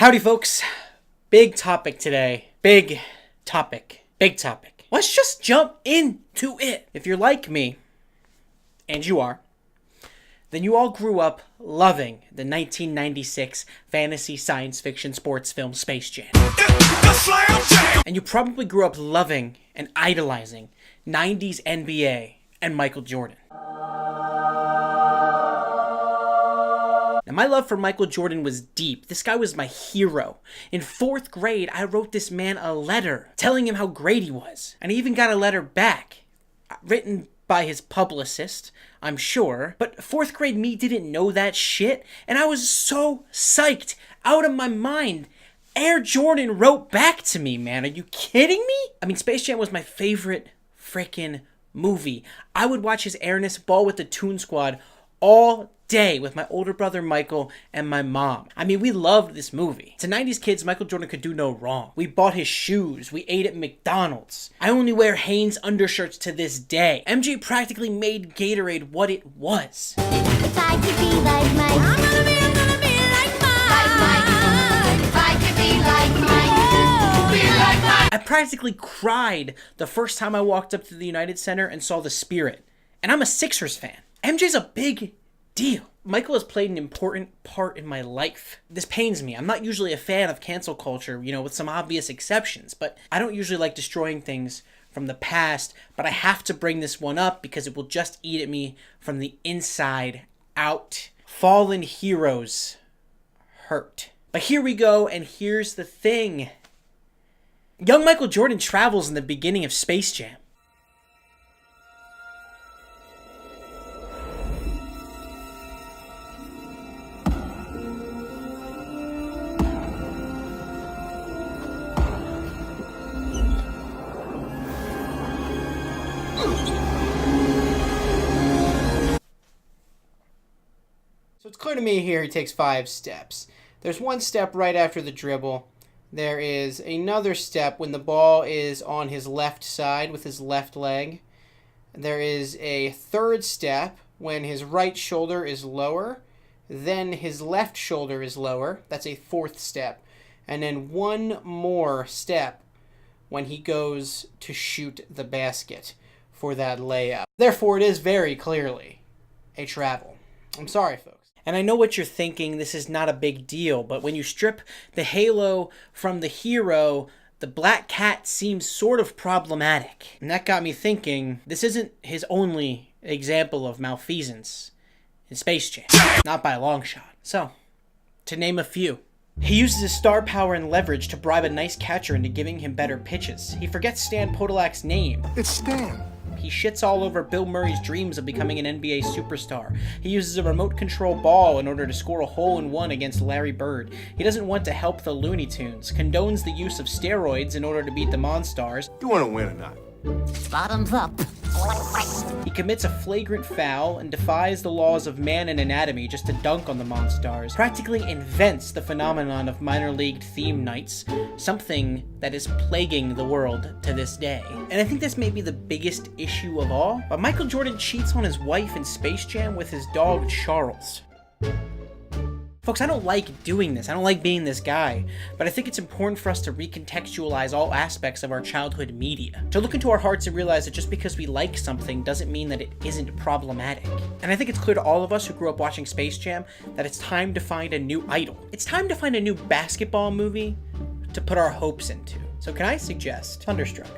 Howdy folks, big topic today, big topic. Let's just jump into it. If you're like me, and you are, then you all grew up loving the 1996 fantasy science fiction sports film Space Jam. And you probably grew up loving and idolizing 90s NBA and Michael Jordan. Now, my love for Michael Jordan was deep. This guy was my hero. In 4th grade, I wrote this man a letter telling him how great he was. And I even got a letter back, written by his publicist, I'm sure. But 4th grade me didn't know that shit, and I was so psyched, out of my mind. Air Jordan wrote back to me, man. Are you kidding me? I mean, Space Jam was my favorite frickin' movie. I would watch his airness ball with the Toon Squad all day with my older brother Michael and my mom. I mean, we loved this movie. To 90s kids, Michael Jordan could do no wrong. We bought his shoes. We ate at McDonald's. I only wear Hanes undershirts to this day. MJ practically made Gatorade what it was. If I could be like Mike, I'm gonna be like Mike. If I could be like Mike, I practically cried the first time I walked up to the United Center and saw the Spirit. And I'm a Sixers fan. MJ's a big deal. Michael has played an important part in my life. This pains me. I'm not usually a fan of cancel culture, with some obvious exceptions, but I don't usually like destroying things from the past, but I have to bring this one up because it will just eat at me from the inside out. Fallen heroes hurt. But here we go, and here's the thing. Young Michael Jordan travels in the beginning of Space Jam. So it's clear to me here he takes 5 steps. There's one step right after the dribble. There is another step when the ball is on his left side with his left leg. There is a third step when his right shoulder is lower. Then his left shoulder is lower. That's a 4th step. And then one more step when he goes to shoot the basket for that layup. Therefore, it is very clearly a travel. I'm sorry, folks. And I know what you're thinking, this is not a big deal, but when you strip the halo from the hero, the black cat seems sort of problematic. And that got me thinking, this isn't his only example of malfeasance in Space Jam. Not by a long shot. So, to name a few. He uses his star power and leverage to bribe a nice catcher into giving him better pitches. He forgets Stan Podolak's name. It's Stan. He shits all over Bill Murray's dreams of becoming an NBA superstar. He uses a remote control ball in order to score a hole-in-one against Larry Bird. He doesn't want to help the Looney Tunes, condones the use of steroids in order to beat the Monstars. You want to win or not? bottoms up. He commits a flagrant foul and defies the laws of man and anatomy just to dunk on the Monstars. Practically invents the phenomenon of minor league theme nights, something that is plaguing the world to this day. And I think this may be the biggest issue of all, but Michael Jordan cheats on his wife in Space Jam with his dog Charles. Folks, I don't like doing this. I don't like being this guy, but I think it's important for us to recontextualize all aspects of our childhood media. To look into our hearts and realize that just because we like something doesn't mean that it isn't problematic. And I think it's clear to all of us who grew up watching Space Jam that it's time to find a new idol. It's time to find a new basketball movie to put our hopes into. So can I suggest Thunderstruck?